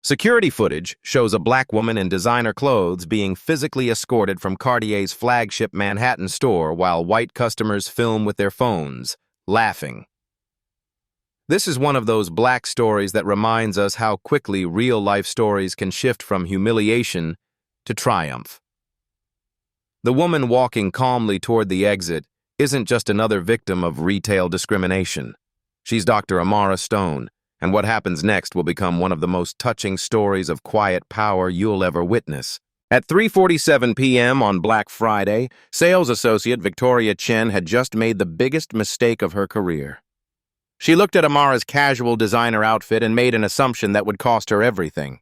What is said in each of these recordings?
Security footage shows a black woman in designer clothes being physically escorted from Cartier's flagship Manhattan store while white customers film with their phones, laughing. This is one of those black stories that reminds us how quickly real-life stories can shift from humiliation to triumph. The woman walking calmly toward the exit isn't just another victim of retail discrimination. She's Dr. Amara Stone, and what happens next will become one of the most touching stories of quiet power you'll ever witness. At 3:47 p.m. on Black Friday, sales associate Victoria Chen had just made the biggest mistake of her career. She looked at Amara's casual designer outfit and made an assumption that would cost her everything.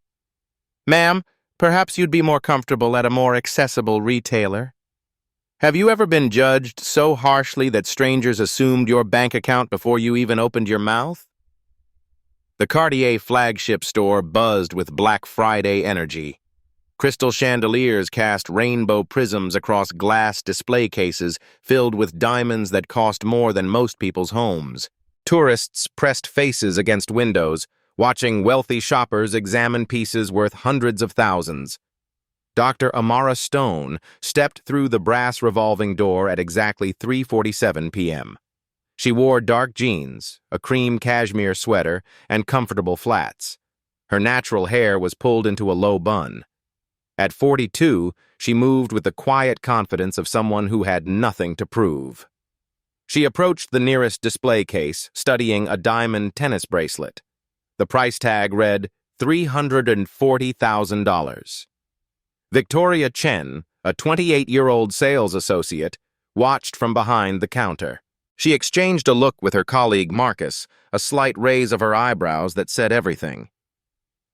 "Ma'am, perhaps you'd be more comfortable at a more accessible retailer. Have you ever been judged so harshly that strangers assumed your bank account before you even opened your mouth?" The Cartier flagship store buzzed with Black Friday energy. Crystal chandeliers cast rainbow prisms across glass display cases filled with diamonds that cost more than most people's homes. Tourists pressed faces against windows, watching wealthy shoppers examine pieces worth hundreds of thousands. Dr. Amara Stone stepped through the brass revolving door at exactly 3:47 p.m. She wore dark jeans, a cream cashmere sweater, and comfortable flats. Her natural hair was pulled into a low bun. At 42, she moved with the quiet confidence of someone who had nothing to prove. She approached the nearest display case, studying a diamond tennis bracelet. The price tag read $340,000. Victoria Chen, a 28-year-old sales associate, watched from behind the counter. She exchanged a look with her colleague Marcus, a slight raise of her eyebrows that said everything.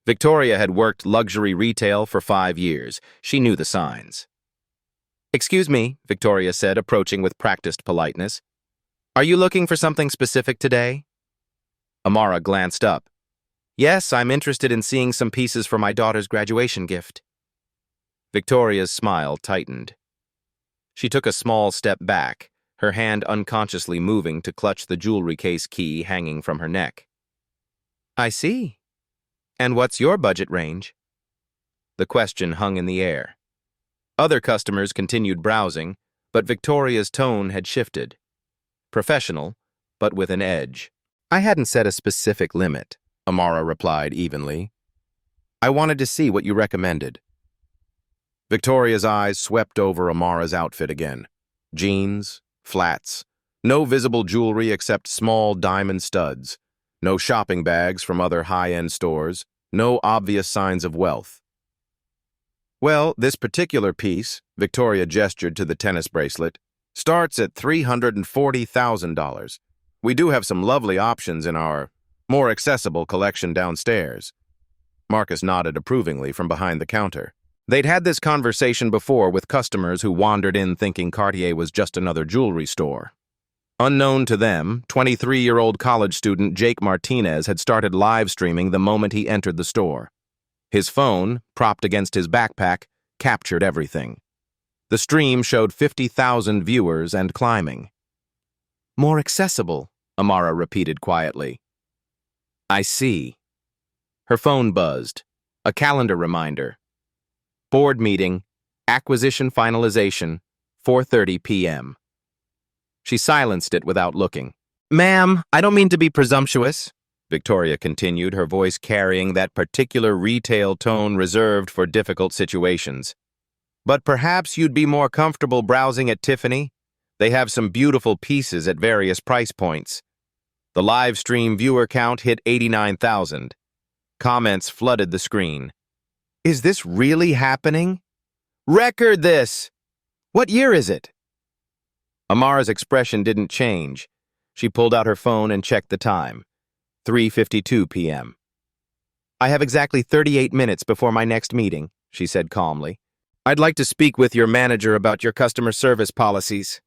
Victoria had worked luxury retail for 5 years. She knew the signs. "Excuse me," Victoria said, approaching with practiced politeness. "Are you looking for something specific today?" Amara glanced up. "Yes, I'm interested in seeing some pieces for my daughter's graduation gift." Victoria's smile tightened. She took a small step back, her hand unconsciously moving to clutch the jewelry case key hanging from her neck. "I see. And what's your budget range?" The question hung in the air. Other customers continued browsing, but Victoria's tone had shifted. Professional, but with an edge. "I hadn't set a specific limit," Amara replied evenly. "I wanted to see what you recommended." Victoria's eyes swept over Amara's outfit again. Jeans, flats, no visible jewelry except small diamond studs, no shopping bags from other high-end stores, no obvious signs of wealth. "Well, this particular piece," Victoria gestured to the tennis bracelet, "starts at $340,000. We do have some lovely options in our more accessible collection downstairs." Marcus nodded approvingly from behind the counter. They'd had this conversation before with customers who wandered in thinking Cartier was just another jewelry store. Unknown to them, 23-year-old college student Jake Martinez had started live streaming the moment he entered the store. His phone, propped against his backpack, captured everything. The stream showed 50,000 viewers and climbing. "More accessible," Amara repeated quietly. "I see." Her phone buzzed. A calendar reminder. Board meeting, acquisition finalization, 4:30 p.m. She silenced it without looking. "Ma'am, I don't mean to be presumptuous," Victoria continued, her voice carrying that particular retail tone reserved for difficult situations. "But perhaps you'd be more comfortable browsing at Tiffany. They have some beautiful pieces at various price points." The live stream viewer count hit 89,000. Comments flooded the screen. "Is this really happening? Record this! What year is it?" Amara's expression didn't change. She pulled out her phone and checked the time. 3:52 p.m. "I have exactly 38 minutes before my next meeting," she said calmly. "I'd like to speak with your manager about your customer service policies."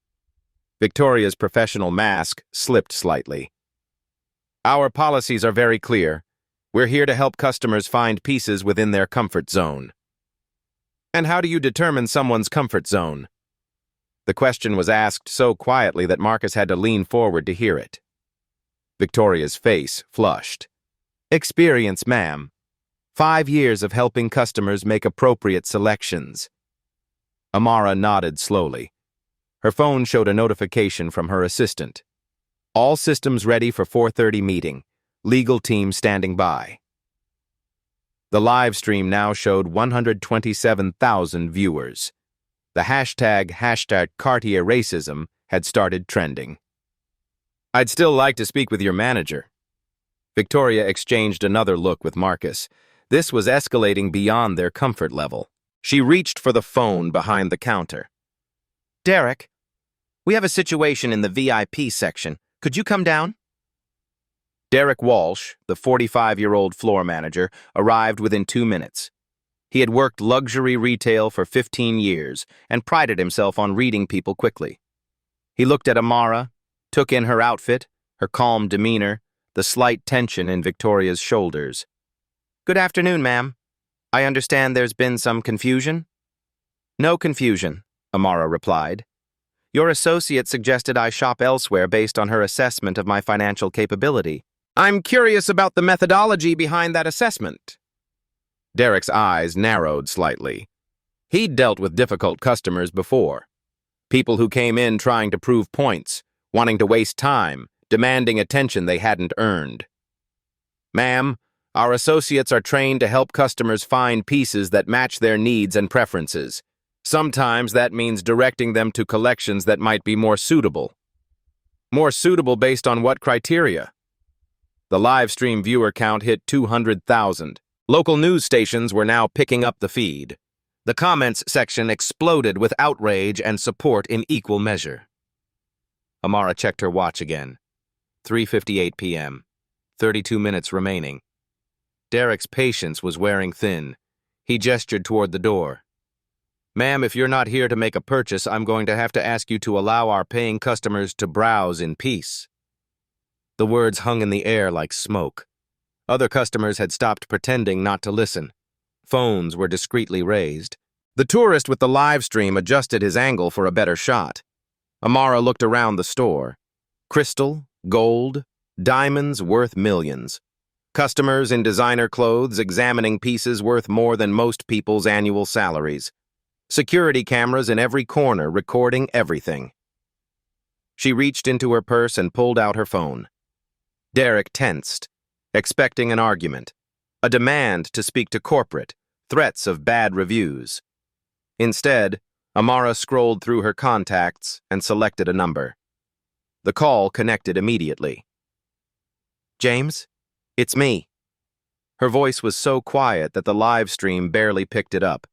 Victoria's professional mask slipped slightly. "Our policies are very clear. We're here to help customers find pieces within their comfort zone." "And how do you determine someone's comfort zone?" The question was asked so quietly that Marcus had to lean forward to hear it. Victoria's face flushed. "Experience, ma'am. 5 years of helping customers make appropriate selections. Amara nodded slowly. Her phone showed a notification from her assistant. All systems ready for 4:30 meeting. Legal team standing by. The live stream now showed 127,000 viewers. The hashtag Cartier racism had started trending. I'd still like to speak with your manager. Victoria exchanged another look with Marcus. This was escalating beyond their comfort level. She reached for the phone behind the counter. Derek, we have a situation in the VIP section. Could you come down? Derek Walsh, the 45-year-old floor manager, arrived within 2 minutes. He had worked luxury retail for 15 years and prided himself on reading people quickly. He looked at Amara, took in her outfit, her calm demeanor, the slight tension in Victoria's shoulders. Good afternoon, ma'am. I understand there's been some confusion? No confusion, Amara replied. Your associate suggested I shop elsewhere based on her assessment of my financial capability. I'm curious about the methodology behind that assessment. Derek's eyes narrowed slightly. He'd dealt with difficult customers before. People who came in trying to prove points, wanting to waste time, demanding attention they hadn't earned. Ma'am, our associates are trained to help customers find pieces that match their needs and preferences. Sometimes that means directing them to collections that might be more suitable. More suitable based on what criteria? The live stream viewer count hit 200,000. Local news stations were now picking up the feed. The comments section exploded with outrage and support in equal measure. Amara checked her watch again. 3:58 p.m. 32 minutes remaining. Derek's patience was wearing thin. He gestured toward the door. Ma'am, if you're not here to make a purchase, I'm going to have to ask you to allow our paying customers to browse in peace. The words hung in the air like smoke. Other customers had stopped pretending not to listen. Phones were discreetly raised. The tourist with the live stream adjusted his angle for a better shot. Amara looked around the store. Crystal, gold, diamonds worth millions. Customers in designer clothes examining pieces worth more than most people's annual salaries. Security cameras in every corner recording everything. She reached into her purse and pulled out her phone. Derek tensed, expecting an argument, a demand to speak to corporate, threats of bad reviews. Instead, Amara scrolled through her contacts and selected a number. The call connected immediately. James, it's me. Her voice was so quiet that the live stream barely picked it up,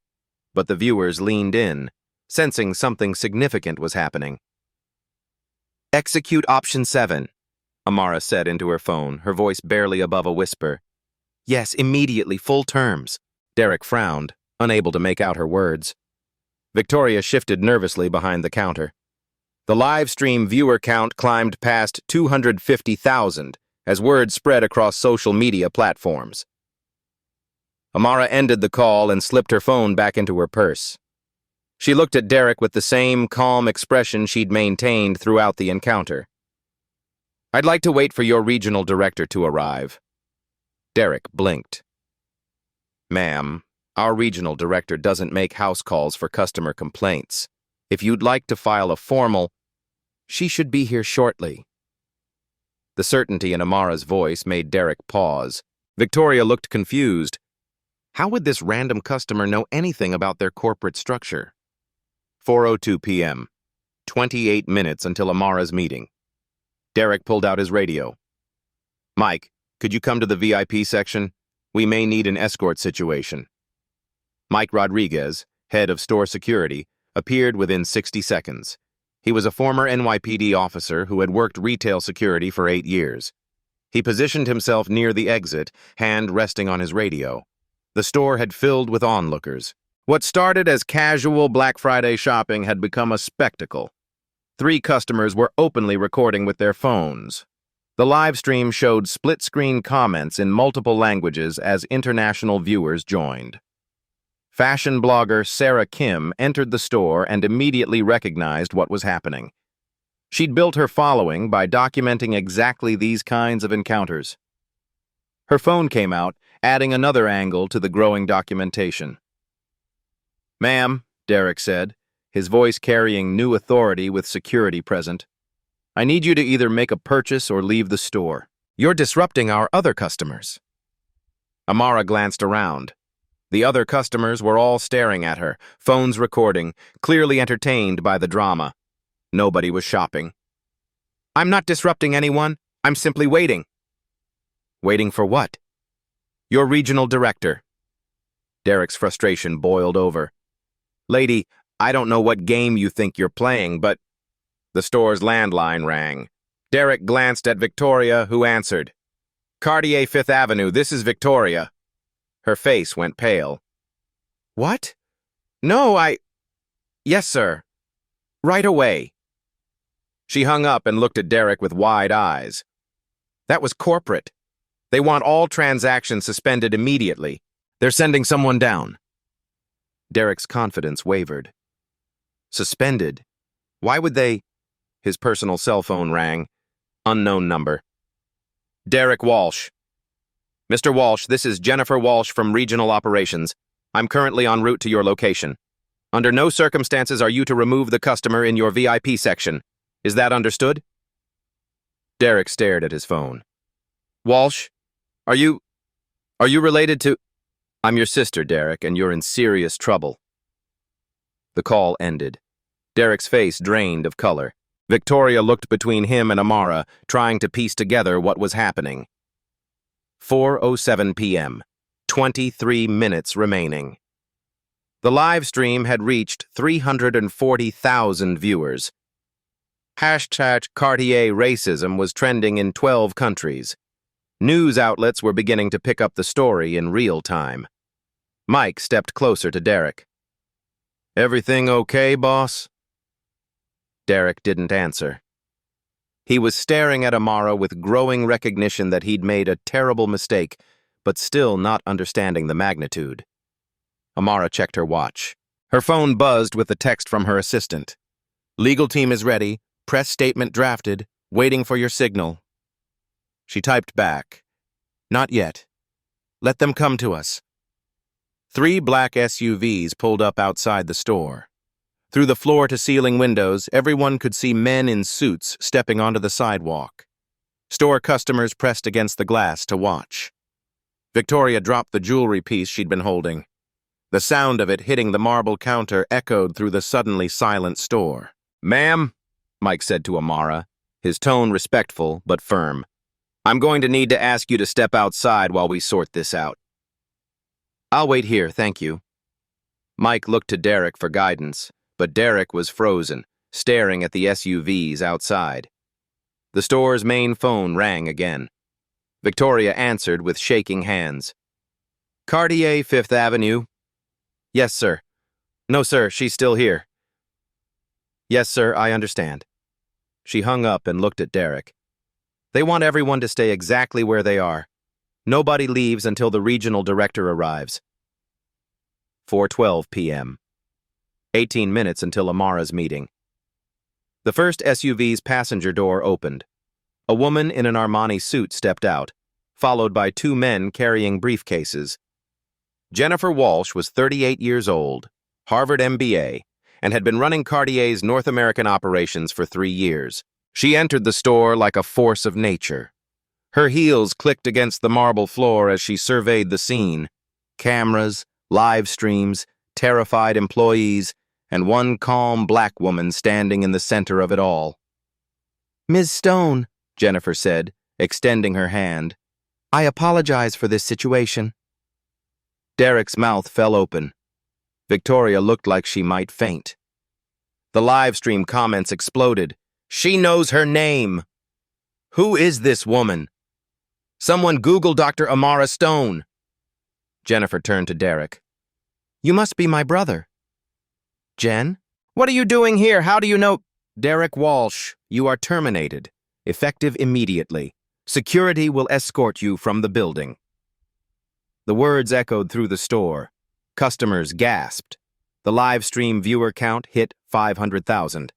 but the viewers leaned in, sensing something significant was happening. Execute option 7. Amara said into her phone, her voice barely above a whisper. Yes, immediately, full terms. Derek frowned, unable to make out her words. Victoria shifted nervously behind the counter. The live stream viewer count climbed past 250,000 as word spread across social media platforms. Amara ended the call and slipped her phone back into her purse. She looked at Derek with the same calm expression she'd maintained throughout the encounter. I'd like to wait for your regional director to arrive. Derek blinked. Ma'am, our regional director doesn't make house calls for customer complaints. If you'd like to file a formal, she should be here shortly. The certainty in Amara's voice made Derek pause. Victoria looked confused. How would this random customer know anything about their corporate structure? 4:02 p.m. 28 minutes until Amara's meeting. Derek pulled out his radio. Mike, could you come to the VIP section? We may need an escort situation. Mike Rodriguez, head of store security, appeared within 60 seconds. He was a former NYPD officer who had worked retail security for 8 years. He positioned himself near the exit, hand resting on his radio. The store had filled with onlookers. What started as casual Black Friday shopping had become a spectacle. 3 customers were openly recording with their phones. The live stream showed split-screen comments in multiple languages as international viewers joined. Fashion blogger Sarah Kim entered the store and immediately recognized what was happening. She'd built her following by documenting exactly these kinds of encounters. Her phone came out, adding another angle to the growing documentation. "Ma'am," Derek said, his voice carrying new authority with security present, "I need you to either make a purchase or leave the store. You're disrupting our other customers." Amara glanced around. The other customers were all staring at her, phones recording, clearly entertained by the drama. Nobody was shopping. "I'm not disrupting anyone. I'm simply waiting." "Waiting for what?" "Your regional director." Derek's frustration boiled over. "Lady, I don't know what game you think you're playing, but—" The store's landline rang. Derek glanced at Victoria, who answered. "Cartier, 5th Avenue, this is Victoria." Her face went pale. "What? No, Yes, sir. Right away." She hung up and looked at Derek with wide eyes. "That was corporate. They want all transactions suspended immediately. They're sending someone down." Derek's confidence wavered. "Suspended? Why would they—" His personal cell phone rang. Unknown number. "Derek Walsh." "Mr. Walsh, this is Jennifer Walsh from Regional Operations. I'm currently en route to your location. Under no circumstances are you to remove the customer in your VIP section. Is that understood?" Derek stared at his phone. "Walsh, are you related to—" "I'm your sister, Derek, and you're in serious trouble." The call ended. Derek's face drained of color. Victoria looked between him and Amara, trying to piece together what was happening. 4:07 p.m. 23 minutes remaining. The live stream had reached 340,000 viewers. #Cartier racism was trending in 12 countries. News outlets were beginning to pick up the story in real time. Mike stepped closer to Derek. "Everything okay, boss?" Derek didn't answer. He was staring at Amara with growing recognition that he'd made a terrible mistake, but still not understanding the magnitude. Amara checked her watch. Her phone buzzed with a text from her assistant. "Legal team is ready. Press statement drafted. Waiting for your signal." She typed back. "Not yet. Let them come to us." 3 black SUVs pulled up outside the store. Through the floor-to-ceiling windows, everyone could see men in suits stepping onto the sidewalk. Store customers pressed against the glass to watch. Victoria dropped the jewelry piece she'd been holding. The sound of it hitting the marble counter echoed through the suddenly silent store. "Ma'am," Mike said to Amara, his tone respectful but firm, "I'm going to need to ask you to step outside while we sort this out." "I'll wait here, thank you." Mike looked to Derek for guidance, but Derek was frozen, staring at the SUVs outside. The store's main phone rang again. Victoria answered with shaking hands. "Cartier, 5th Avenue." "Yes, sir." "No, sir, she's still here." "Yes, sir, I understand." She hung up and looked at Derek. "They want everyone to stay exactly where they are. Nobody leaves until the regional director arrives." 4:12 p.m. 18 minutes until Amara's meeting. The first SUV's passenger door opened. A woman in an Armani suit stepped out, followed by 2 men carrying briefcases. Jennifer Walsh was 38 years old, Harvard MBA, and had been running Cartier's North American operations for 3 years. She entered the store like a force of nature. Her heels clicked against the marble floor as she surveyed the scene. Cameras, live streams, terrified employees, and one calm black woman standing in the center of it all. "Ms. Stone," Jennifer said, extending her hand, "I apologize for this situation." Derek's mouth fell open. Victoria looked like she might faint. The live stream comments exploded. "She knows her name! Who is this woman? Someone Google Dr. Amara Stone." Jennifer turned to Derek. "You must be my brother." "Jen? What are you doing here? How do you know—" "Derek Walsh, you are terminated. Effective immediately. Security will escort you from the building." The words echoed through the store. Customers gasped. The live stream viewer count hit 500,000.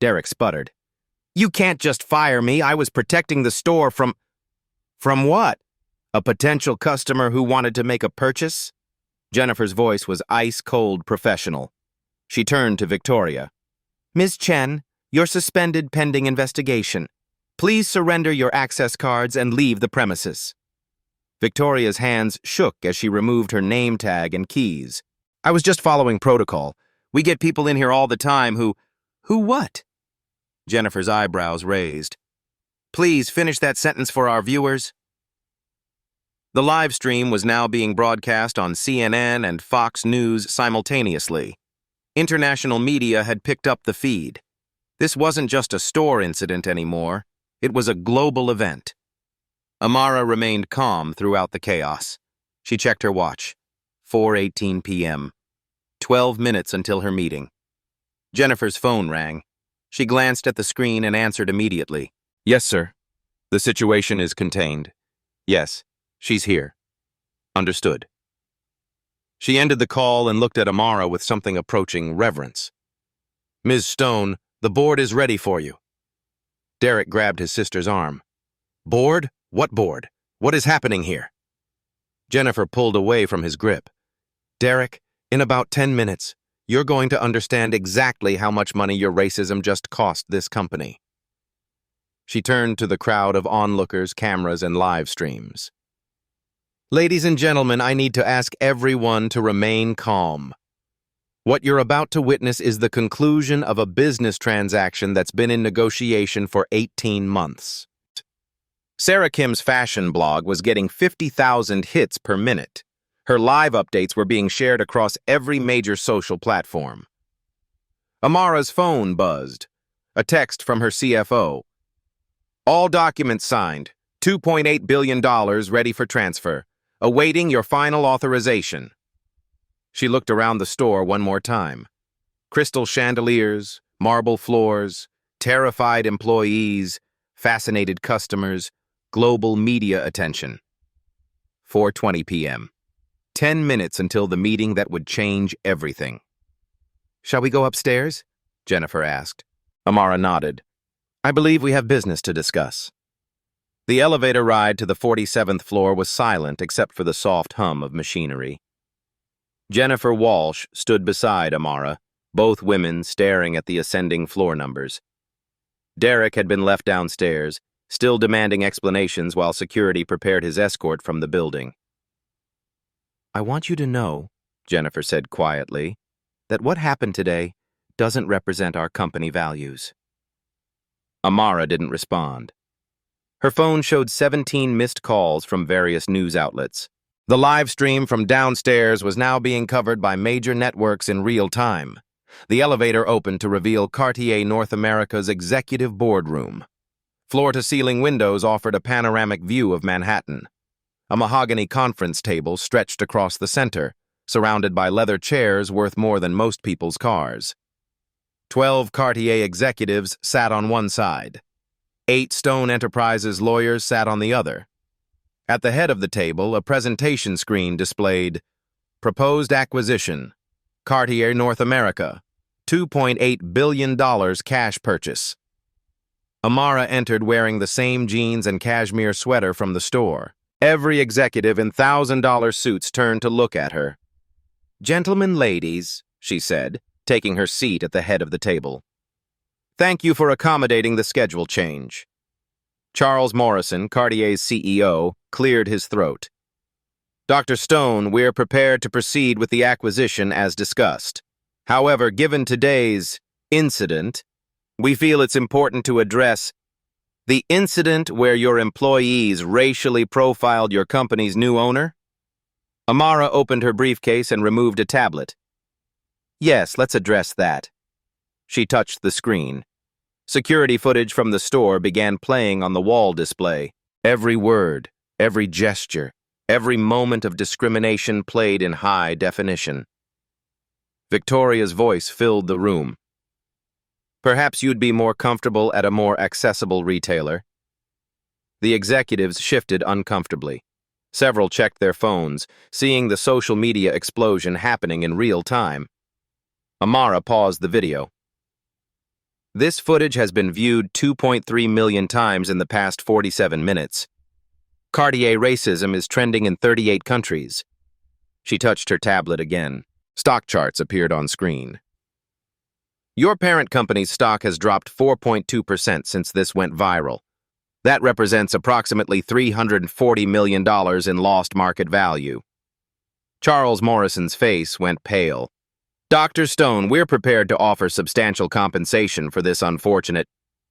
Derek sputtered. "You can't just fire me. I was protecting the store from—" "From what?" A potential customer who wanted to make a purchase? Jennifer's voice was ice-cold professional. She turned to Victoria. Ms. Chen, you're suspended pending investigation. Please surrender your access cards and leave the premises. Victoria's hands shook as she removed her name tag and keys. I was just following protocol. We get people in here all the time who what? Jennifer's eyebrows raised. Please finish that sentence for our viewers. The live stream was now being broadcast on CNN and Fox News simultaneously. International media had picked up the feed. This wasn't just a store incident anymore. It was a global event. Amara remained calm throughout the chaos. She checked her watch. 4:18 p.m. 12 minutes until her meeting. Jennifer's phone rang. She glanced at the screen and answered immediately. Yes, sir. The situation is contained. Yes, she's here. Understood. She ended the call and looked at Amara with something approaching reverence. Ms. Stone, the board is ready for you. Derek grabbed his sister's arm. Board? What board? What is happening here? Jennifer pulled away from his grip. Derek, in about 10 minutes, you're going to understand exactly how much money your racism just cost this company. She turned to the crowd of onlookers, cameras, and live streams. Ladies and gentlemen, I need to ask everyone to remain calm. What you're about to witness is the conclusion of a business transaction that's been in negotiation for 18 months. Sarah Kim's fashion blog was getting 50,000 hits per minute. Her live updates were being shared across every major social platform. Amara's phone buzzed. A text from her CFO. All documents signed. $2.8 billion ready for transfer. Awaiting your final authorization. She looked around the store one more time. Crystal chandeliers, marble floors, terrified employees, fascinated customers, global media attention. 4:20 p.m. 10 minutes until the meeting that would change everything. Shall we go upstairs? Jennifer asked. Amara nodded. I believe we have business to discuss. The elevator ride to the 47th floor was silent except for the soft hum of machinery. Jennifer Walsh stood beside Amara, both women staring at the ascending floor numbers. Derek had been left downstairs, still demanding explanations while security prepared his escort from the building. I want you to know, Jennifer said quietly, that what happened today doesn't represent our company values. Amara didn't respond. Her phone showed 17 missed calls from various news outlets. The live stream from downstairs was now being covered by major networks in real time. The elevator opened to reveal Cartier North America's executive boardroom. Floor-to-ceiling windows offered a panoramic view of Manhattan. A mahogany conference table stretched across the center, surrounded by leather chairs worth more than most people's cars. 12 Cartier executives sat on one side. 8 Stone Enterprises lawyers sat on the other. At the head of the table, a presentation screen displayed Proposed Acquisition, Cartier North America, $2.8 billion cash purchase. Amara entered wearing the same jeans and cashmere sweater from the store. Every executive in $1,000 suits turned to look at her. Gentlemen, ladies, she said, taking her seat at the head of the table. Thank you for accommodating the schedule change. Charles Morrison, Cartier's CEO, cleared his throat. Dr. Stone, we're prepared to proceed with the acquisition as discussed. However, given today's incident, we feel it's important to address the incident where your employees racially profiled your company's new owner? Amara opened her briefcase and removed a tablet. Yes, let's address that. She touched the screen. Security footage from the store began playing on the wall display. Every word, every gesture, every moment of discrimination played in high definition. Victoria's voice filled the room. Perhaps you'd be more comfortable at a more accessible retailer. The executives shifted uncomfortably. Several checked their phones, seeing the social media explosion happening in real time. Amara paused the video. This footage has been viewed 2.3 million times in the past 47 minutes. Cartier racism is trending in 38 countries. She touched her tablet again. Stock charts appeared on screen. Your parent company's stock has dropped 4.2% since this went viral. That represents approximately $340 million in lost market value. Charles Morrison's face went pale. Dr. Stone, we're prepared to offer substantial compensation for this unfortunate.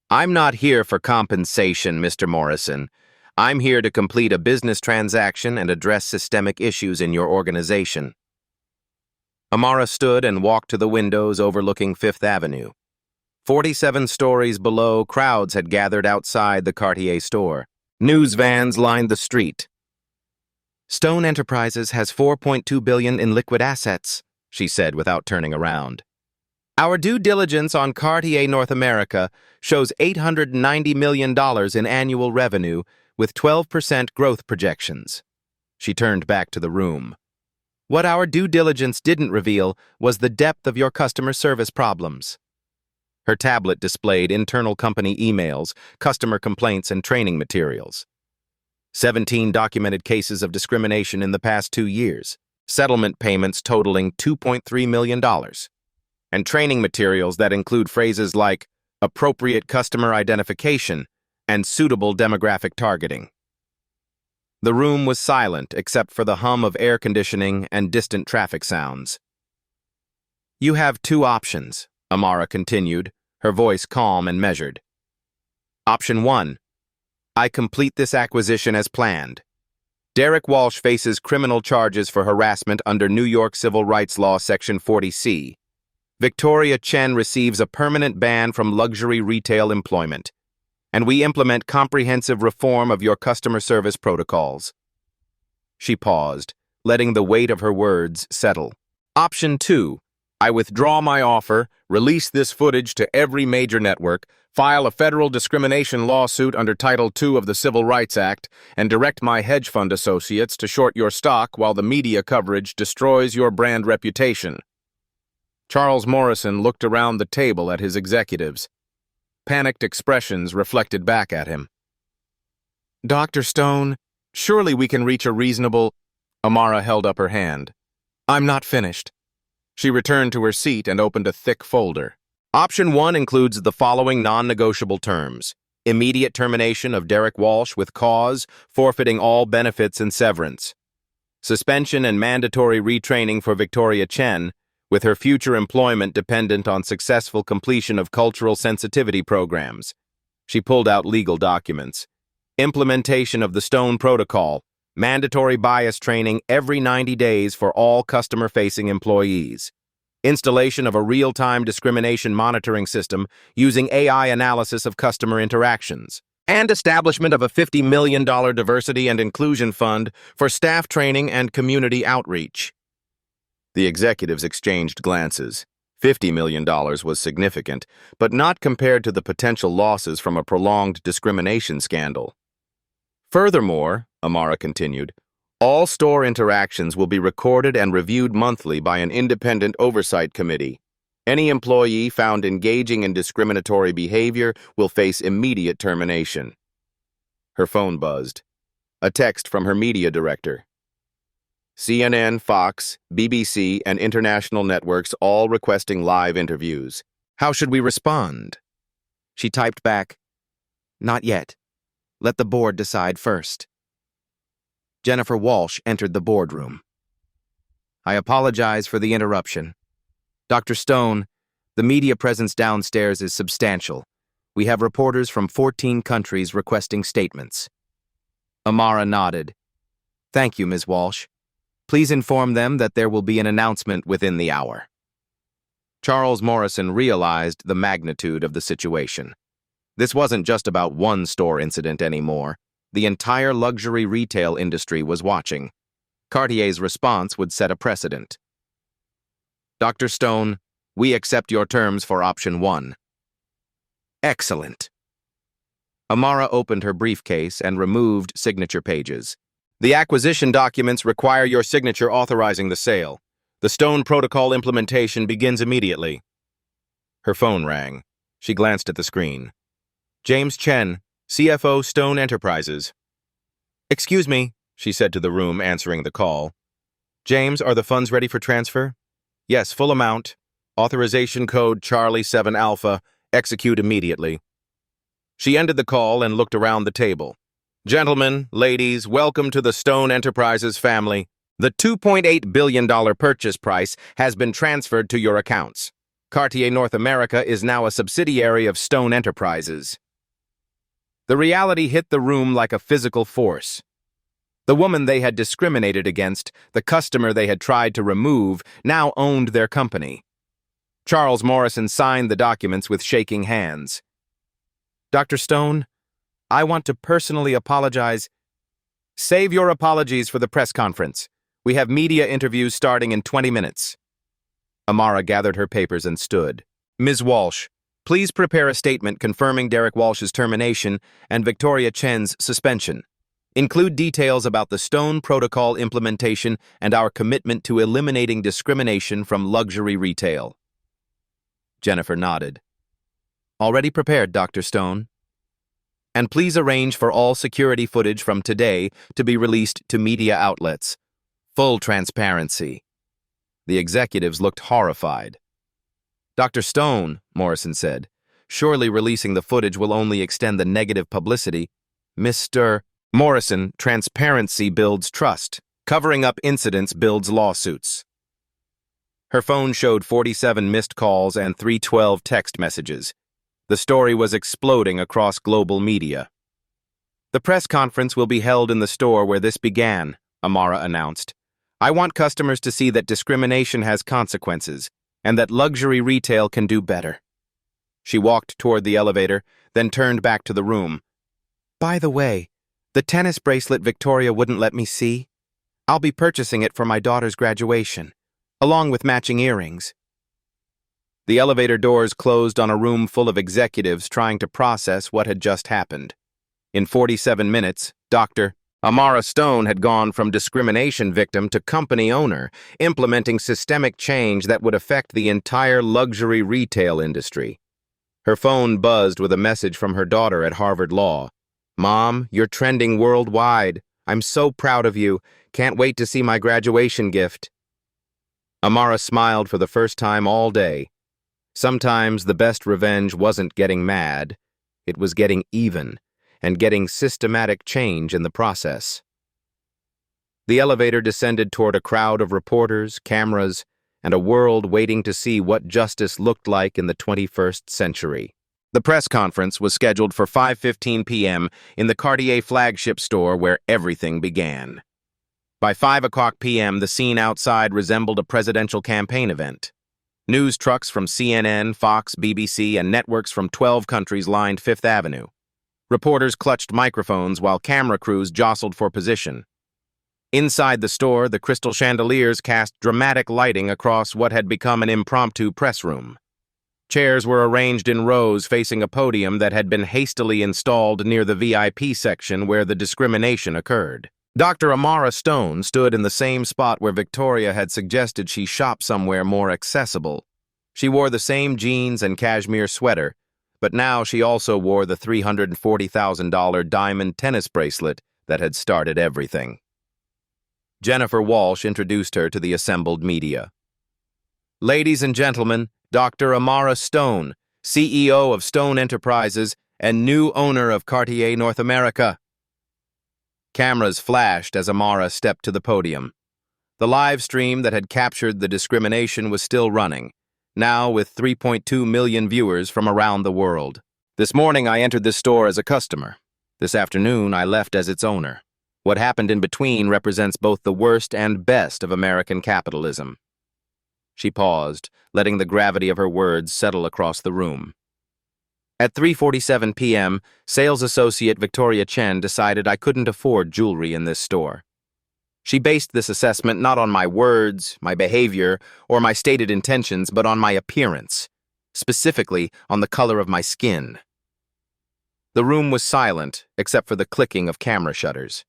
I'm not here for compensation, Mr. Morrison. I'm here to complete a business transaction and address systemic issues in your organization. Amara stood and walked to the windows overlooking Fifth Avenue. 47 stories below, crowds had gathered outside the Cartier store. News vans lined the street. Stone Enterprises has $4.2 billion in liquid assets, she said without turning around. Our due diligence on Cartier North America shows $890 million in annual revenue with 12% growth projections. She turned back to the room. What our due diligence didn't reveal was the depth of your customer service problems. Her tablet displayed internal company emails, customer complaints, and training materials. 17 documented cases of discrimination in the past 2 years, settlement payments totaling $2.3 million, and training materials that include phrases like appropriate customer identification and suitable demographic targeting. The room was silent except for the hum of air conditioning and distant traffic sounds. You have two options, Amara continued, her voice calm and measured. Option 1. I complete this acquisition as planned. Derek Walsh faces criminal charges for harassment under New York Civil Rights Law Section 40C. Victoria Chen receives a permanent ban from luxury retail employment. And we implement comprehensive reform of your customer service protocols. She paused, letting the weight of her words settle. Option 2. I withdraw my offer, release this footage to every major network, file a federal discrimination lawsuit under Title II of the Civil Rights Act, and direct my hedge fund associates to short your stock while the media coverage destroys your brand reputation. Charles Morrison looked around the table at his executives. Panicked expressions reflected back at him. Dr. Stone, surely we can reach a reasonable... Amara held up her hand. I'm not finished. She returned to her seat and opened a thick folder. Option 1 includes the following non-negotiable terms. Immediate termination of Derek Walsh with cause, forfeiting all benefits and severance. Suspension and mandatory retraining for Victoria Chen, with her future employment dependent on successful completion of cultural sensitivity programs. She pulled out legal documents. Implementation of the Stone Protocol, mandatory bias training every 90 days for all customer-facing employees. Installation of a real-time discrimination monitoring system using AI analysis of customer interactions. And establishment of a $50 million diversity and inclusion fund for staff training and community outreach. The executives exchanged glances. $50 million was significant, but not compared to the potential losses from a prolonged discrimination scandal. Furthermore, Amara continued, all store interactions will be recorded and reviewed monthly by an independent oversight committee. Any employee found engaging in discriminatory behavior will face immediate termination. Her phone buzzed. A text from her media director. CNN, Fox, BBC, and international networks all requesting live interviews. How should we respond? She typed back, not yet. Let the board decide first. Jennifer Walsh entered the boardroom. I apologize for the interruption. Dr. Stone, the media presence downstairs is substantial. We have reporters from 14 countries requesting statements. Amara nodded. Thank you, Ms. Walsh. Please inform them that there will be an announcement within the hour. Charles Morrison realized the magnitude of the situation. This wasn't just about one store incident anymore. The entire luxury retail industry was watching. Cartier's response would set a precedent. Dr. Stone, we accept your terms for option 1. Excellent. Amara opened her briefcase and removed signature pages. The acquisition documents require your signature authorizing the sale. The Stone Protocol implementation begins immediately. Her phone rang. She glanced at the screen. James Chen, CFO, Stone Enterprises. "Excuse me," she said to the room, answering the call. "James, are the funds ready for transfer?" "Yes, full amount. Authorization code Charlie 7 Alpha. Execute immediately." She ended the call and looked around the table. "Gentlemen, ladies, welcome to the Stone Enterprises family. The $2.8 billion purchase price has been transferred to your accounts. Cartier North America is now a subsidiary of Stone Enterprises." The reality hit the room like a physical force. The woman they had discriminated against, the customer they had tried to remove, now owned their company. Charles Morrison signed the documents with shaking hands. "Dr. Stone, I want to personally apologize." "Save your apologies for the press conference. We have media interviews starting in 20 minutes. Amara gathered her papers and stood. "Ms. Walsh, please prepare a statement confirming Derek Walsh's termination and Victoria Chen's suspension. Include details about the Stone Protocol implementation and our commitment to eliminating discrimination from luxury retail." Jennifer nodded. "Already prepared, Dr. Stone. And please arrange for all security footage from today to be released to media outlets. Full transparency." The executives looked horrified. "Dr. Stone," Morrison said, "surely releasing the footage will only extend the negative publicity." "Mr. Morrison, transparency builds trust. Covering up incidents builds lawsuits." Her phone showed 47 missed calls and 312 text messages. The story was exploding across global media. "The press conference will be held in the store where this began," Amara announced. "I want customers to see that discrimination has consequences and that luxury retail can do better." She walked toward the elevator, then turned back to the room. "By the way, the tennis bracelet Victoria wouldn't let me see. I'll be purchasing it for my daughter's graduation, along with matching earrings." The elevator doors closed on a room full of executives trying to process what had just happened. In 47 minutes, Dr. Amara Stone had gone from discrimination victim to company owner, implementing systemic change that would affect the entire luxury retail industry. Her phone buzzed with a message from her daughter at Harvard Law. "Mom, you're trending worldwide. I'm so proud of you. Can't wait to see my graduation gift." Amara smiled for the first time all day. Sometimes the best revenge wasn't getting mad, it was getting even, and getting systematic change in the process. The elevator descended toward a crowd of reporters, cameras, and a world waiting to see what justice looked like in the 21st century. The press conference was scheduled for 5:15 p.m. in the Cartier flagship store where everything began. By 5 o'clock p.m., the scene outside resembled a presidential campaign event. News trucks from CNN, Fox, BBC, and networks from 12 countries lined Fifth Avenue. Reporters clutched microphones while camera crews jostled for position. Inside the store, the crystal chandeliers cast dramatic lighting across what had become an impromptu press room. Chairs were arranged in rows facing a podium that had been hastily installed near the VIP section where the discrimination occurred. Dr. Amara Stone stood in the same spot where Victoria had suggested she shop somewhere more accessible. She wore the same jeans and cashmere sweater, but now she also wore the $340,000 diamond tennis bracelet that had started everything. Jennifer Walsh introduced her to the assembled media. "Ladies and gentlemen, Dr. Amara Stone, CEO of Stone Enterprises and new owner of Cartier North America." Cameras flashed as Amara stepped to the podium. The live stream that had captured the discrimination was still running, now with 3.2 million viewers from around the world. "This morning I entered this store as a customer. This afternoon I left as its owner. What happened in between represents both the worst and best of American capitalism." She paused, letting the gravity of her words settle across the room. At 3:47 p.m., sales associate Victoria Chen decided I couldn't afford jewelry in this store. She based this assessment not on my words, my behavior, or my stated intentions, but on my appearance, specifically on the color of my skin. The room was silent, except for the clicking of camera shutters.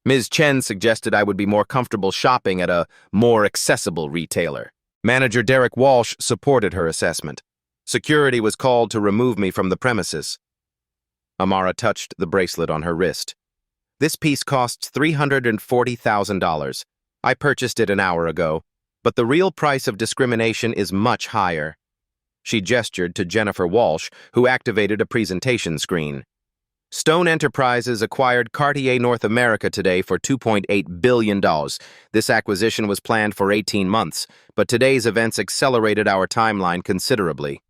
Ms. Chen suggested I would be more comfortable shopping at a more accessible retailer. Manager Derek Walsh supported her assessment. Security was called to remove me from the premises. Amara touched the bracelet on her wrist. This piece costs $340,000. I purchased it an hour ago, but the real price of discrimination is much higher. She gestured to Jennifer Walsh, who activated a presentation screen. Stone Enterprises acquired Cartier North America today for $2.8 billion. This acquisition was planned for 18 months, but today's events accelerated our timeline considerably.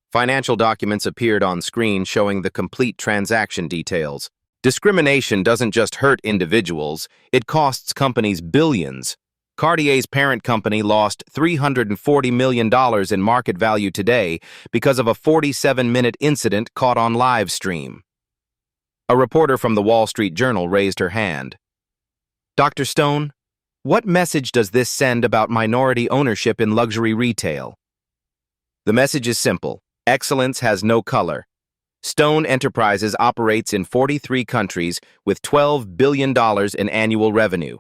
Financial documents appeared on screen showing the complete transaction details. Discrimination doesn't just hurt individuals, it costs companies billions. Cartier's parent company lost $340 million in market value today because of a 47-minute incident caught on live stream. A reporter from the Wall Street Journal raised her hand. Dr. Stone, what message does this send about minority ownership in luxury retail? The message is simple. Excellence has no color. Stone Enterprises operates in 43 countries with $12 billion in annual revenue.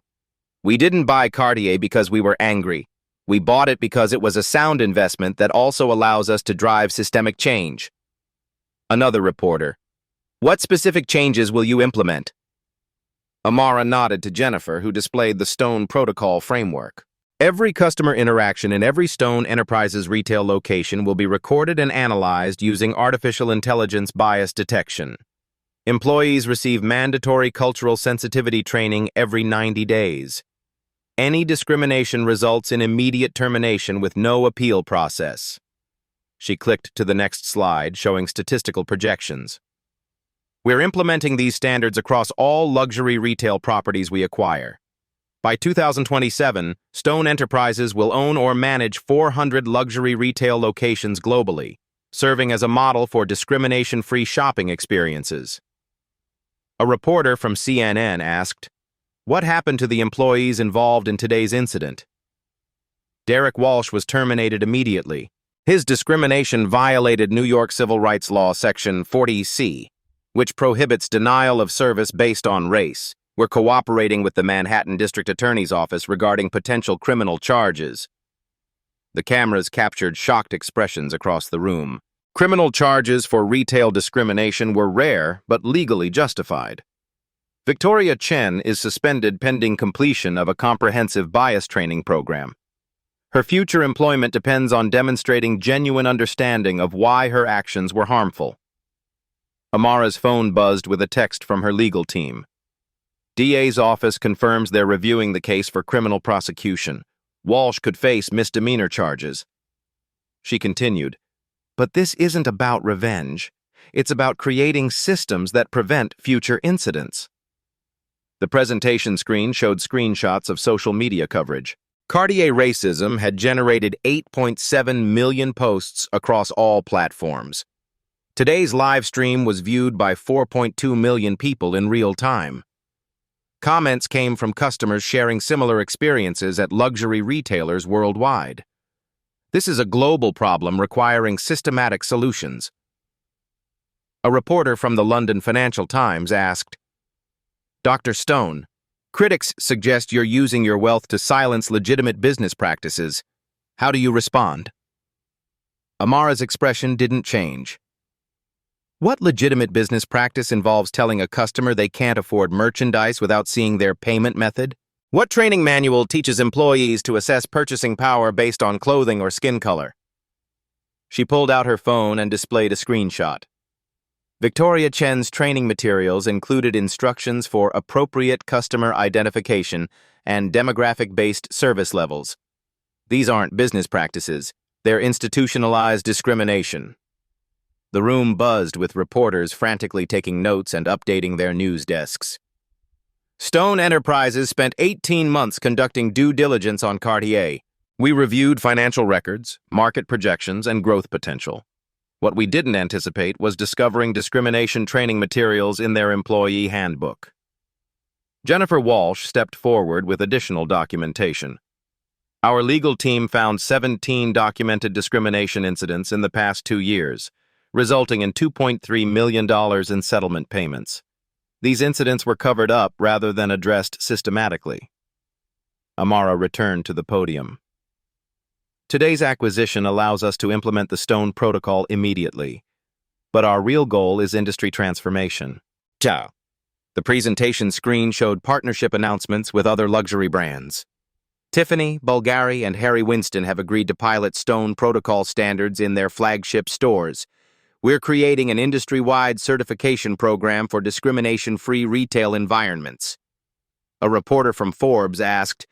We didn't buy Cartier because we were angry. We bought it because it was a sound investment that also allows us to drive systemic change. Another reporter. What specific changes will you implement? Amara nodded to Jennifer, who displayed the Stone Protocol framework. Every customer interaction in every Stone Enterprises retail location will be recorded and analyzed using artificial intelligence bias detection. Employees receive mandatory cultural sensitivity training every 90 days. Any discrimination results in immediate termination with no appeal process. She clicked to the next slide, showing statistical projections. We're implementing these standards across all luxury retail properties we acquire. By 2027, Stone Enterprises will own or manage 400 luxury retail locations globally, serving as a model for discrimination-free shopping experiences. A reporter from CNN asked, "What happened to the employees involved in today's incident?" Derek Walsh was terminated immediately. His discrimination violated New York Civil Rights Law Section 40C, which prohibits denial of service based on race. We're cooperating with the Manhattan District Attorney's Office regarding potential criminal charges. The cameras captured shocked expressions across the room. Criminal charges for retail discrimination were rare but legally justified. Victoria Chen is suspended pending completion of a comprehensive bias training program. Her future employment depends on demonstrating genuine understanding of why her actions were harmful. Amara's phone buzzed with a text from her legal team. DA's office confirms they're reviewing the case for criminal prosecution. Walsh could face misdemeanor charges. She continued, "But this isn't about revenge. It's about creating systems that prevent future incidents." The presentation screen showed screenshots of social media coverage. Cartier racism had generated 8.7 million posts across all platforms. Today's live stream was viewed by 4.2 million people in real time. Comments came from customers sharing similar experiences at luxury retailers worldwide. This is a global problem requiring systematic solutions. A reporter from the London Financial Times asked, "Dr. Stone, critics suggest you're using your wealth to silence legitimate business practices. How do you respond?" Amara's expression didn't change. What legitimate business practice involves telling a customer they can't afford merchandise without seeing their payment method? What training manual teaches employees to assess purchasing power based on clothing or skin color? She pulled out her phone and displayed a screenshot. Victoria Chen's training materials included instructions for appropriate customer identification and demographic-based service levels. These aren't business practices, they're institutionalized discrimination. The room buzzed with reporters frantically taking notes and updating their news desks. Stone Enterprises spent 18 months conducting due diligence on Cartier. We reviewed financial records, market projections, and growth potential. What we didn't anticipate was discovering discrimination training materials in their employee handbook. Jennifer Walsh stepped forward with additional documentation. Our legal team found 17 documented discrimination incidents in the past 2 years, resulting in $2.3 million in settlement payments. These incidents were covered up rather than addressed systematically. Amara returned to the podium. Today's acquisition allows us to implement the Stone Protocol immediately, but our real goal is industry transformation. Ciao. The presentation screen showed partnership announcements with other luxury brands. Tiffany, Bulgari, and Harry Winston have agreed to pilot Stone Protocol standards in their flagship stores. We're creating an industry-wide certification program for discrimination-free retail environments. A reporter from Forbes asked,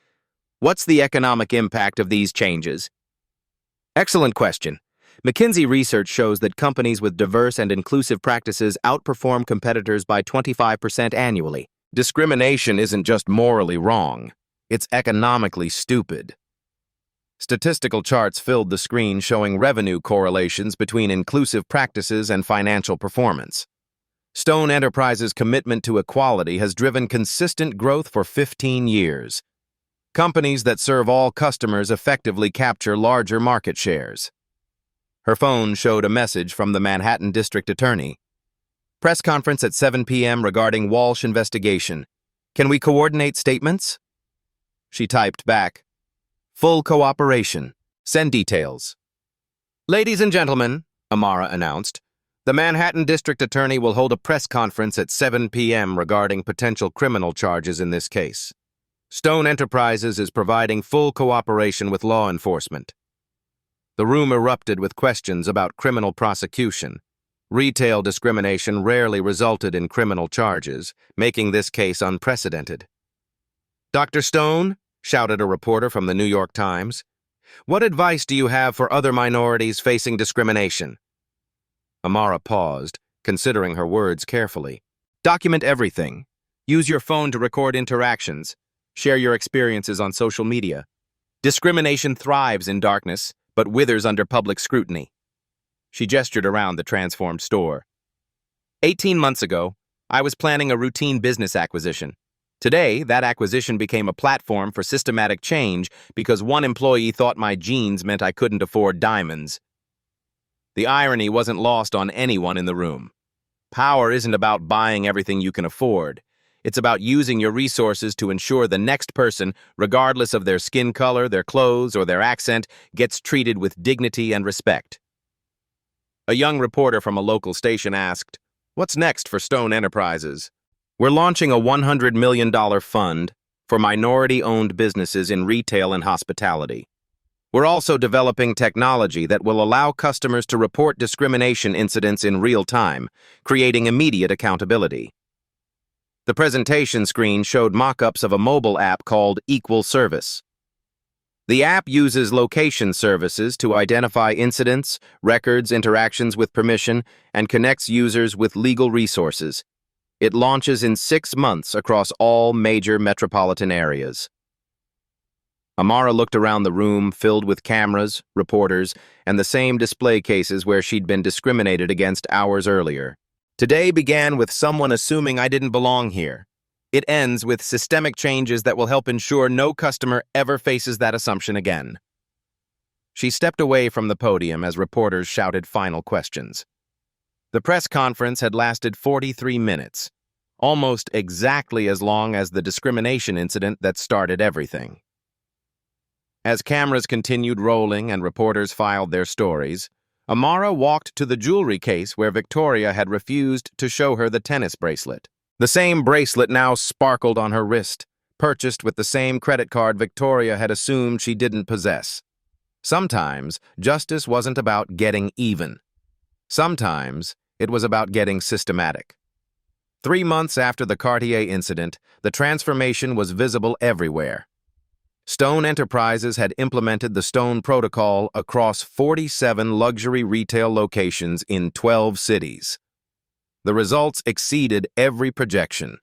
"What's the economic impact of these changes?" Excellent question. McKinsey research shows that companies with diverse and inclusive practices outperform competitors by 25% annually. Discrimination isn't just morally wrong. It's economically stupid. Statistical charts filled the screen showing revenue correlations between inclusive practices and financial performance. Stone Enterprises' commitment to equality has driven consistent growth for 15 years. Companies that serve all customers effectively capture larger market shares. Her phone showed a message from the Manhattan District Attorney. Press conference at 7 p.m. regarding Walsh investigation. Can we coordinate statements? She typed back, "Full cooperation. Send details." "Ladies and gentlemen," Amara announced, "the Manhattan District Attorney will hold a press conference at 7 p.m. regarding potential criminal charges in this case. Stone Enterprises is providing full cooperation with law enforcement." The room erupted with questions about criminal prosecution. Retail discrimination rarely resulted in criminal charges, making this case unprecedented. "Dr. Stone," shouted a reporter from the New York Times, "what advice do you have for other minorities facing discrimination?" Amara paused, considering her words carefully. "Document everything. Use your phone to record interactions. Share your experiences on social media. Discrimination thrives in darkness, but withers under public scrutiny." She gestured around the transformed store. 18 months ago, I was planning a routine business acquisition. Today, that acquisition became a platform for systematic change because one employee thought my jeans meant I couldn't afford diamonds. The irony wasn't lost on anyone in the room. Power isn't about buying everything you can afford. It's about using your resources to ensure the next person, regardless of their skin color, their clothes, or their accent, gets treated with dignity and respect. A young reporter from a local station asked, "What's next for Stone Enterprises?" "We're launching a $100 million fund for minority-owned businesses in retail and hospitality. We're also developing technology that will allow customers to report discrimination incidents in real time, creating immediate accountability." The presentation screen showed mock-ups of a mobile app called Equal Service. The app uses location services to identify incidents, records interactions with permission, and connects users with legal resources. It launches in 6 months across all major metropolitan areas. Amara looked around the room filled with cameras, reporters, and the same display cases where she'd been discriminated against hours earlier. Today began with someone assuming I didn't belong here. It ends with systemic changes that will help ensure no customer ever faces that assumption again. She stepped away from the podium as reporters shouted final questions. The press conference had lasted 43 minutes, almost exactly as long as the discrimination incident that started everything. As cameras continued rolling and reporters filed their stories, Amara walked to the jewelry case where Victoria had refused to show her the tennis bracelet. The same bracelet now sparkled on her wrist, purchased with the same credit card Victoria had assumed she didn't possess. Sometimes, justice wasn't about getting even. Sometimes, it was about getting systematic. 3 months after the Cartier incident, the transformation was visible everywhere. Stone Enterprises had implemented the Stone Protocol across 47 luxury retail locations in 12 cities. The results exceeded every projection.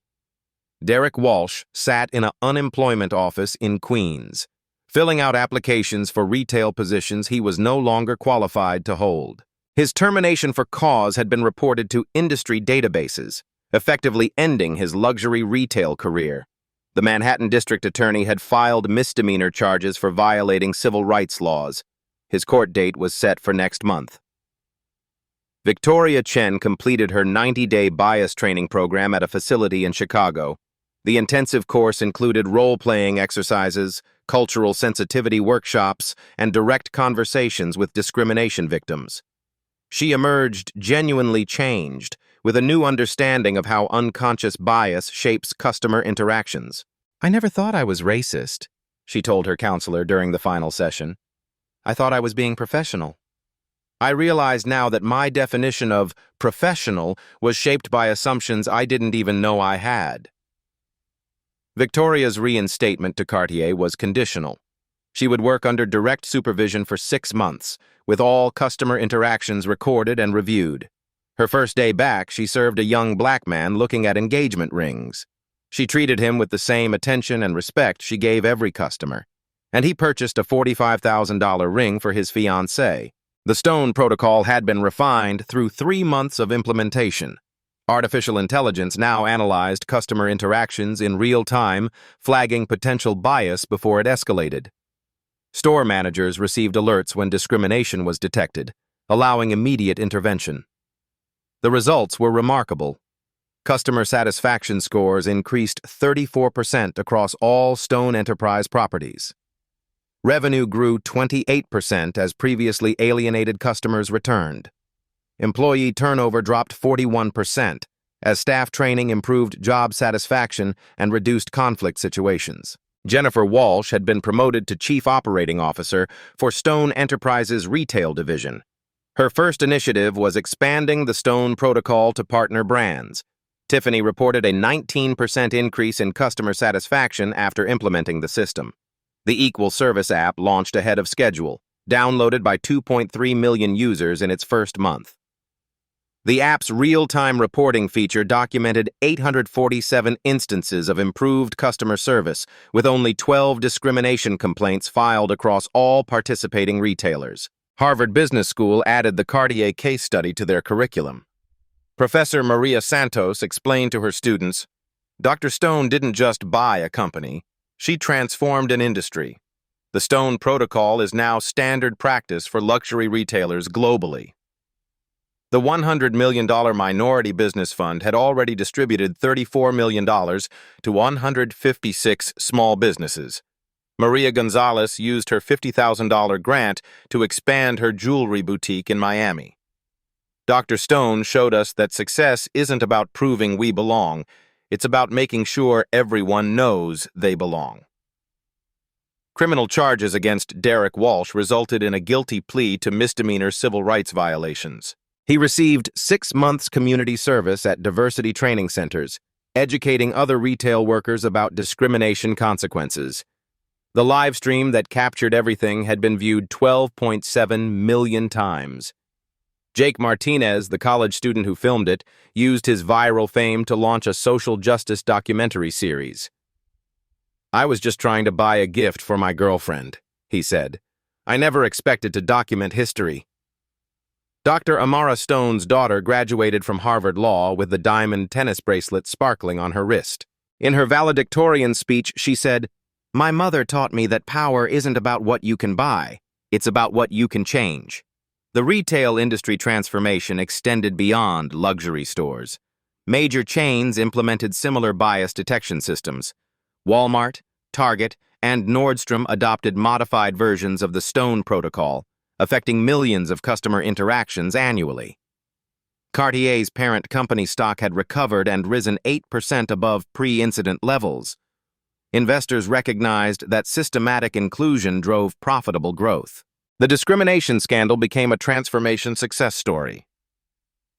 Derek Walsh sat in an unemployment office in Queens, filling out applications for retail positions he was no longer qualified to hold. His termination for cause had been reported to industry databases, effectively ending his luxury retail career. The Manhattan District Attorney had filed misdemeanor charges for violating civil rights laws. His court date was set for next month. Victoria Chen completed her 90-day bias training program at a facility in Chicago. The intensive course included role-playing exercises, cultural sensitivity workshops, and direct conversations with discrimination victims. She emerged genuinely changed, with a new understanding of how unconscious bias shapes customer interactions. "I never thought I was racist," she told her counselor during the final session. "I thought I was being professional. I realized now that my definition of professional was shaped by assumptions I didn't even know I had." Victoria's reinstatement to Cartier was conditional. She would work under direct supervision for 6 months, with all customer interactions recorded and reviewed. Her first day back, she served a young black man looking at engagement rings. She treated him with the same attention and respect she gave every customer, and he purchased a $45,000 ring for his fiancée. The Stone Protocol had been refined through 3 months of implementation. Artificial intelligence now analyzed customer interactions in real time, flagging potential bias before it escalated. Store managers received alerts when discrimination was detected, allowing immediate intervention. The results were remarkable. Customer satisfaction scores increased 34% across all Stone Enterprise properties. Revenue grew 28% as previously alienated customers returned. Employee turnover dropped 41% as staff training improved job satisfaction and reduced conflict situations. Jennifer Walsh had been promoted to Chief Operating Officer for Stone Enterprises' retail division. Her first initiative was expanding the Stone Protocol to partner brands. Tiffany reported a 19% increase in customer satisfaction after implementing the system. The Equal Service app launched ahead of schedule, downloaded by 2.3 million users in its first month. The app's real-time reporting feature documented 847 instances of improved customer service, with only 12 discrimination complaints filed across all participating retailers. Harvard Business School added the Cartier case study to their curriculum. Professor Maria Santos explained to her students, "Dr. Stone didn't just buy a company, she transformed an industry. The Stone Protocol is now standard practice for luxury retailers globally." The $100 million Minority Business Fund had already distributed $34 million to 156 small businesses. Maria Gonzalez used her $50,000 grant to expand her jewelry boutique in Miami. Dr. Stone showed us that success isn't about proving we belong, it's about making sure everyone knows they belong. Criminal charges against Derek Walsh resulted in a guilty plea to misdemeanor civil rights violations. He received 6 months community service at diversity training centers, educating other retail workers about discrimination consequences. The live stream that captured everything had been viewed 12.7 million times. Jake Martinez, the college student who filmed it, used his viral fame to launch a social justice documentary series. "I was just trying to buy a gift for my girlfriend," he said. "I never expected to document history." Dr. Amara Stone's daughter graduated from Harvard Law with the diamond tennis bracelet sparkling on her wrist. In her valedictorian speech, she said, "My mother taught me that power isn't about what you can buy, it's about what you can change." The retail industry transformation extended beyond luxury stores. Major chains implemented similar bias detection systems. Walmart, Target, and Nordstrom adopted modified versions of the Stone Protocol, affecting millions of customer interactions annually. Cartier's parent company stock had recovered and risen 8% above pre-incident levels. Investors recognized that systematic inclusion drove profitable growth. The discrimination scandal became a transformation success story.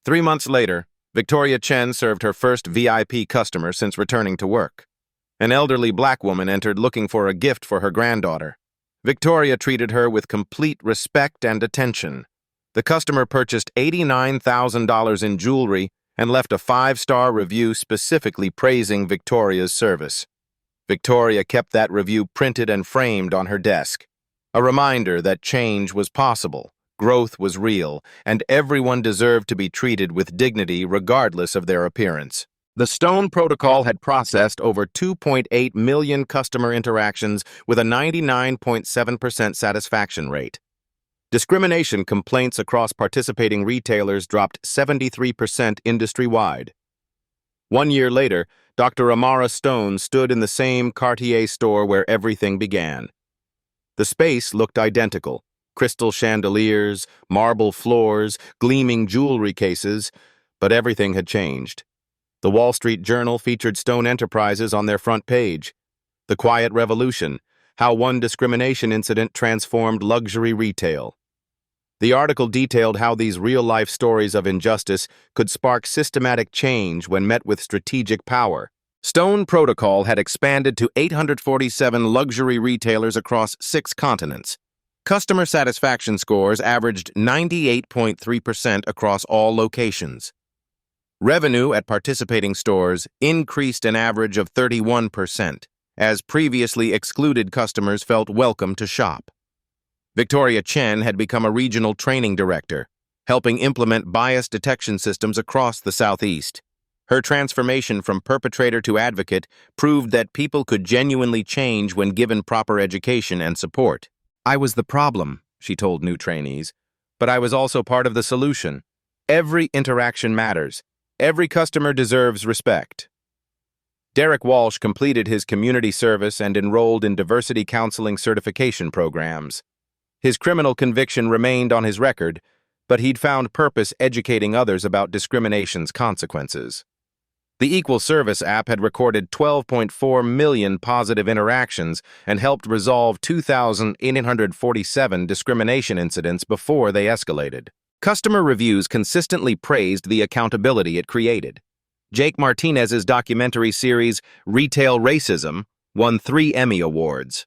3 months later, Victoria Chen served her first VIP customer since returning to work. An elderly black woman entered looking for a gift for her granddaughter. Victoria treated her with complete respect and attention. The customer purchased $89,000 in jewelry and left a 5-star review specifically praising Victoria's service. Victoria kept that review printed and framed on her desk. A reminder that change was possible, growth was real, and everyone deserved to be treated with dignity regardless of their appearance. The Stone Protocol had processed over 2.8 million customer interactions with a 99.7% satisfaction rate. Discrimination complaints across participating retailers dropped 73% industry-wide. 1 year later, Dr. Amara Stone stood in the same Cartier store where everything began. The space looked identical: crystal chandeliers, marble floors, gleaming jewelry cases, But everything had changed. The Wall Street Journal featured Stone Enterprises on their front page. The Quiet Revolution, how one discrimination incident transformed luxury retail. The article detailed how these real-life stories of injustice could spark systematic change when met with strategic power. Stone Protocol had expanded to 847 luxury retailers across 6 continents. Customer satisfaction scores averaged 98.3% across all locations. Revenue at participating stores increased an average of 31%, as previously excluded customers felt welcome to shop. Victoria Chen had become a regional training director, helping implement bias detection systems across the Southeast. Her transformation from perpetrator to advocate proved that people could genuinely change when given proper education and support. "I was the problem," she told new trainees, "but I was also part of the solution. Every interaction matters. Every customer deserves respect." Derek Walsh completed his community service and enrolled in diversity counseling certification programs. His criminal conviction remained on his record, but he'd found purpose educating others about discrimination's consequences. The Equal Service app had recorded 12.4 million positive interactions and helped resolve 2,847 discrimination incidents before they escalated. Customer reviews consistently praised the accountability it created. Jake Martinez's documentary series, Retail Racism, won 3 Emmy Awards.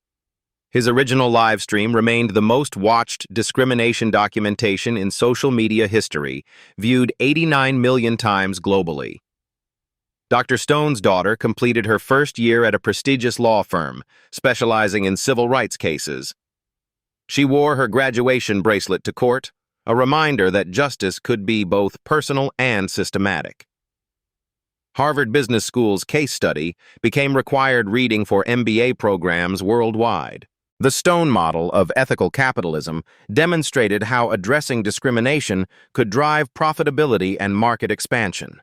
His original live stream remained the most watched discrimination documentation in social media history, viewed 89 million times globally. Dr. Stone's daughter completed her first year at a prestigious law firm, specializing in civil rights cases. She wore her graduation bracelet to court, a reminder that justice could be both personal and systematic. Harvard Business School's case study became required reading for MBA programs worldwide. The Stone model of ethical capitalism demonstrated how addressing discrimination could drive profitability and market expansion.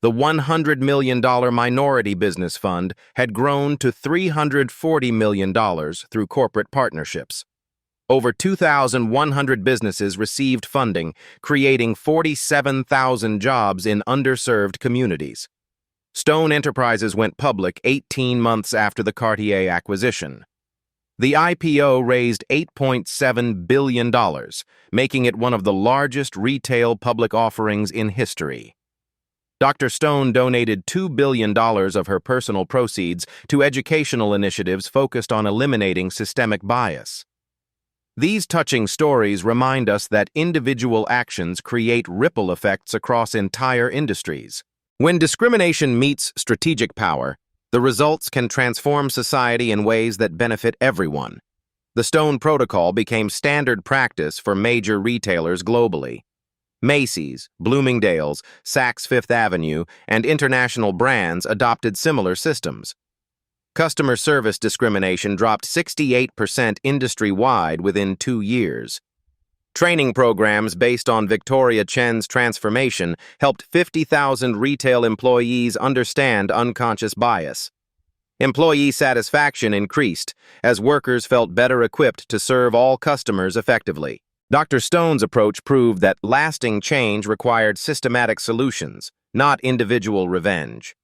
The $100 million Minority Business Fund had grown to $340 million through corporate partnerships. Over 2,100 businesses received funding, creating 47,000 jobs in underserved communities. Stone Enterprises went public 18 months after the Cartier acquisition. The IPO raised $8.7 billion, making it one of the largest retail public offerings in history. Dr. Stone donated $2 billion of her personal proceeds to educational initiatives focused on eliminating systemic bias. These touching stories remind us that individual actions create ripple effects across entire industries. When discrimination meets strategic power, the results can transform society in ways that benefit everyone. The Stone Protocol became standard practice for major retailers globally. Macy's, Bloomingdale's, Saks Fifth Avenue, and international brands adopted similar systems. Customer service discrimination dropped 68% industry-wide within 2 years. Training programs based on Victoria Chen's transformation helped 50,000 retail employees understand unconscious bias. Employee satisfaction increased as workers felt better equipped to serve all customers effectively. Dr. Stone's approach proved that lasting change required systematic solutions, not individual revenge.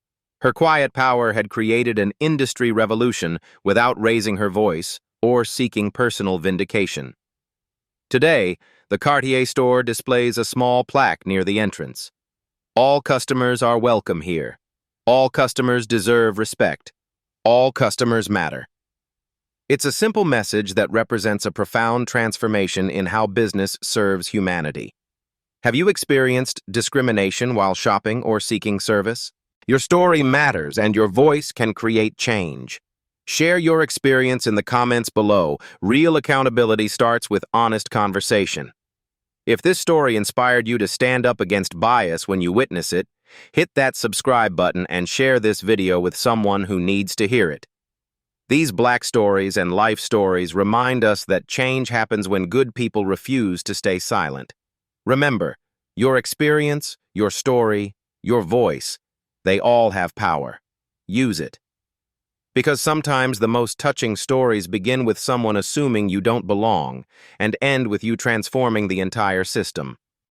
Her quiet power had created an industry revolution without raising her voice or seeking personal vindication. Today, the Cartier store displays a small plaque near the entrance. All customers are welcome here. All customers deserve respect. All customers matter. It's a simple message that represents a profound transformation in how business serves humanity. Have you experienced discrimination while shopping or seeking service? Your story matters, and your voice can create change. Share your experience in the comments below. Real accountability starts with honest conversation. If this story inspired you to stand up against bias when you witness it, hit that subscribe button and share this video with someone who needs to hear it. These Black stories and life stories remind us that change happens when good people refuse to stay silent. Remember, your experience, your story, your voice, they all have power. Use it. Because sometimes the most touching stories begin with someone assuming you don't belong and end with you transforming the entire system.